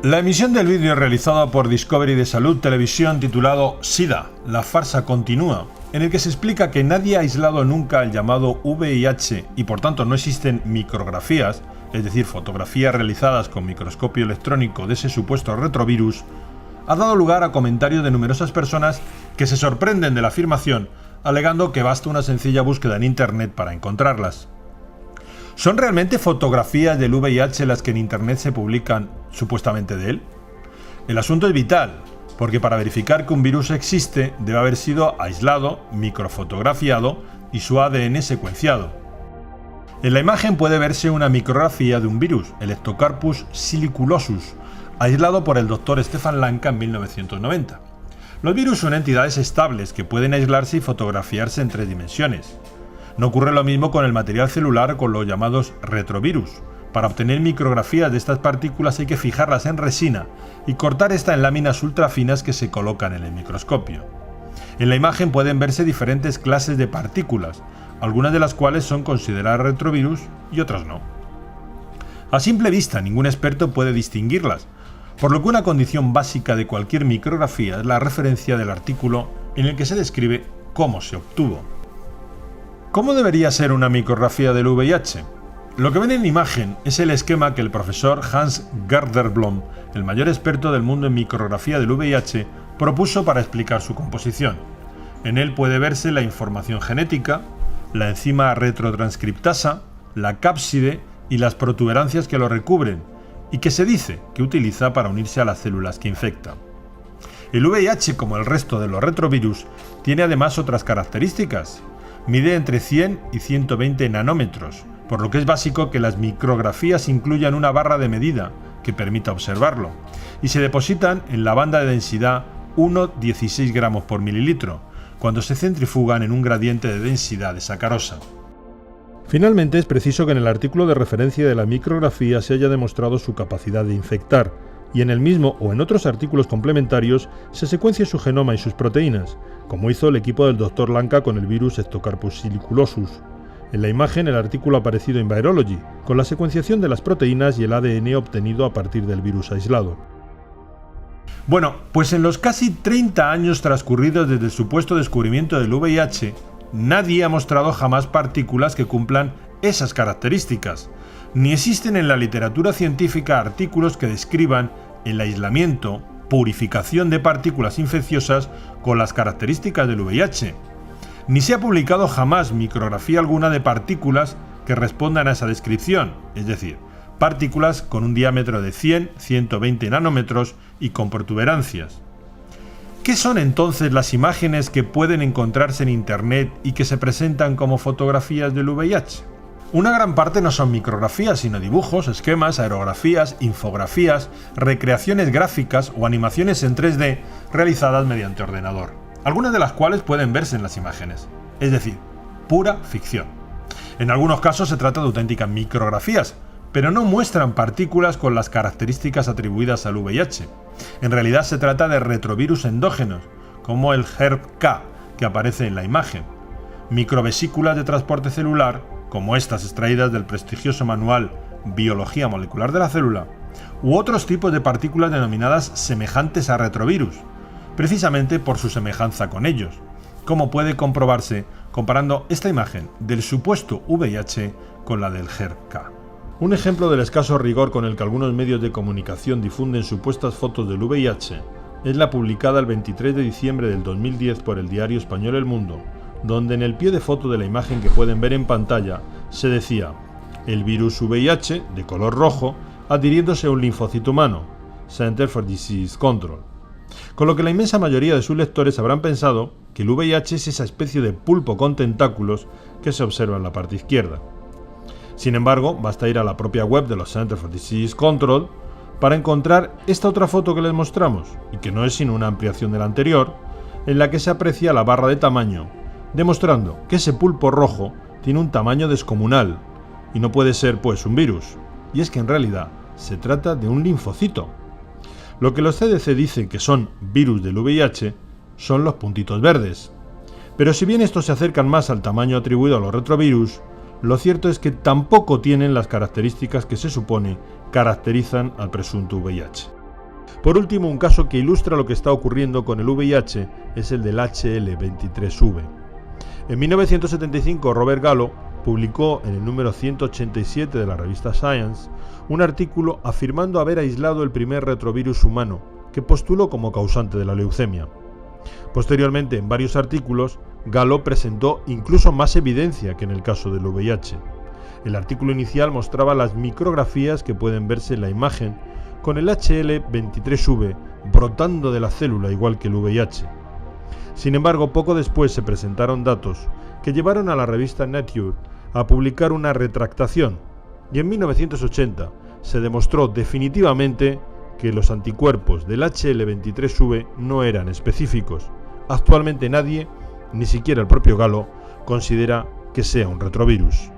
La emisión del vídeo realizada por Discovery de Salud Televisión titulado SIDA, la farsa continúa, en el que se explica que nadie ha aislado nunca el llamado VIH y por tanto no existen micrografías, es decir, fotografías realizadas con microscopio electrónico de ese supuesto retrovirus, ha dado lugar a comentarios de numerosas personas que se sorprenden de la afirmación, alegando que basta una sencilla búsqueda en Internet para encontrarlas. ¿Son realmente fotografías del VIH las que en Internet se publican supuestamente de él? El asunto es vital, porque para verificar que un virus existe debe haber sido aislado, microfotografiado y su ADN secuenciado. En la imagen puede verse una micrografía de un virus, el Ectocarpus siliculosus, aislado por el Dr. Stefan Lanka en 1990. Los virus son entidades estables que pueden aislarse y fotografiarse en 3 dimensiones. No ocurre lo mismo con el material celular o con los llamados retrovirus. Para obtener micrografías de estas partículas hay que fijarlas en resina y cortar esta en láminas ultrafinas que se colocan en el microscopio. En la imagen pueden verse diferentes clases de partículas, algunas de las cuales son consideradas retrovirus y otras no. A simple vista ningún experto puede distinguirlas, por lo que una condición básica de cualquier micrografía es la referencia del artículo en el que se describe cómo se obtuvo. ¿Cómo debería ser una micrografía del VIH? Lo que ven en imagen es el esquema que el profesor Hans Garderblom, el mayor experto del mundo en micrografía del VIH, propuso para explicar su composición. En él puede verse la información genética, la enzima retrotranscriptasa, la cápside y las protuberancias que lo recubren, y que se dice que utiliza para unirse a las células que infecta. El VIH, como el resto de los retrovirus, tiene además otras características. Mide entre 100 y 120 nanómetros, por lo que es básico que las micrografías incluyan una barra de medida que permita observarlo, y se depositan en la banda de densidad 1,16 gramos por mililitro, cuando se centrifugan en un gradiente de densidad de sacarosa. Finalmente, es preciso que en el artículo de referencia de la micrografía se haya demostrado su capacidad de infectar, y en el mismo o en otros artículos complementarios se secuencie su genoma y sus proteínas, como hizo el equipo del Dr. Lanka con el virus Ectocarpus siliculosus. En la imagen el artículo aparecido en Virology, con la secuenciación de las proteínas y el ADN obtenido a partir del virus aislado. Bueno, pues en los casi 30 años transcurridos desde el supuesto descubrimiento del VIH, nadie ha mostrado jamás partículas que cumplan esas características, ni existen en la literatura científica artículos que describan el aislamiento, purificación de partículas infecciosas con las características del VIH. Ni se ha publicado jamás micrografía alguna de partículas que respondan a esa descripción, es decir, partículas con un diámetro de 100-120 nanómetros y con protuberancias. ¿Qué son entonces las imágenes que pueden encontrarse en Internet y que se presentan como fotografías del VIH? Una gran parte no son micrografías, sino dibujos, esquemas, aerografías, infografías, recreaciones gráficas o animaciones en 3D realizadas mediante ordenador, algunas de las cuales pueden verse en las imágenes, es decir, pura ficción. En algunos casos se trata de auténticas micrografías, pero no muestran partículas con las características atribuidas al VIH. En realidad se trata de retrovirus endógenos, como el HERV-K, que aparece en la imagen, microvesículas de transporte celular, como estas extraídas del prestigioso manual Biología Molecular de la Célula, u otros tipos de partículas denominadas semejantes a retrovirus, precisamente por su semejanza con ellos, como puede comprobarse comparando esta imagen del supuesto VIH con la del HERV-K. Un ejemplo del escaso rigor con el que algunos medios de comunicación difunden supuestas fotos del VIH es la publicada el 23 de diciembre del 2010 por el diario español El Mundo, donde en el pie de foto de la imagen que pueden ver en pantalla se decía: el virus VIH, de color rojo, adhiriéndose a un linfocito humano, Center for Disease Control. Con lo que la inmensa mayoría de sus lectores habrán pensado que el VIH es esa especie de pulpo con tentáculos que se observa en la parte izquierda. Sin embargo, basta ir a la propia web de los Center for Disease Control para encontrar esta otra foto que les mostramos, y que no es sino una ampliación de la anterior, en la que se aprecia la barra de tamaño, demostrando que ese pulpo rojo tiene un tamaño descomunal y no puede ser pues un virus, y es que en realidad se trata de un linfocito. Lo que los CDC dicen que son virus del VIH son los puntitos verdes, pero si bien estos se acercan más al tamaño atribuido a los retrovirus, lo cierto es que tampoco tienen las características que se supone caracterizan al presunto VIH. Por último, un caso que ilustra lo que está ocurriendo con el VIH es el del HL23V. En 1975, Robert Gallo publicó en el número 187 de la revista Science un artículo afirmando haber aislado el primer retrovirus humano que postuló como causante de la leucemia. Posteriormente, en varios artículos, Gallo presentó incluso más evidencia que en el caso del VIH. El artículo inicial mostraba las micrografías que pueden verse en la imagen con el HL23V brotando de la célula igual que el VIH. Sin embargo, poco después se presentaron datos que llevaron a la revista Nature a publicar una retractación, y en 1980 se demostró definitivamente que los anticuerpos del HL23V no eran específicos. Actualmente nadie, ni siquiera el propio Gallo, considera que sea un retrovirus.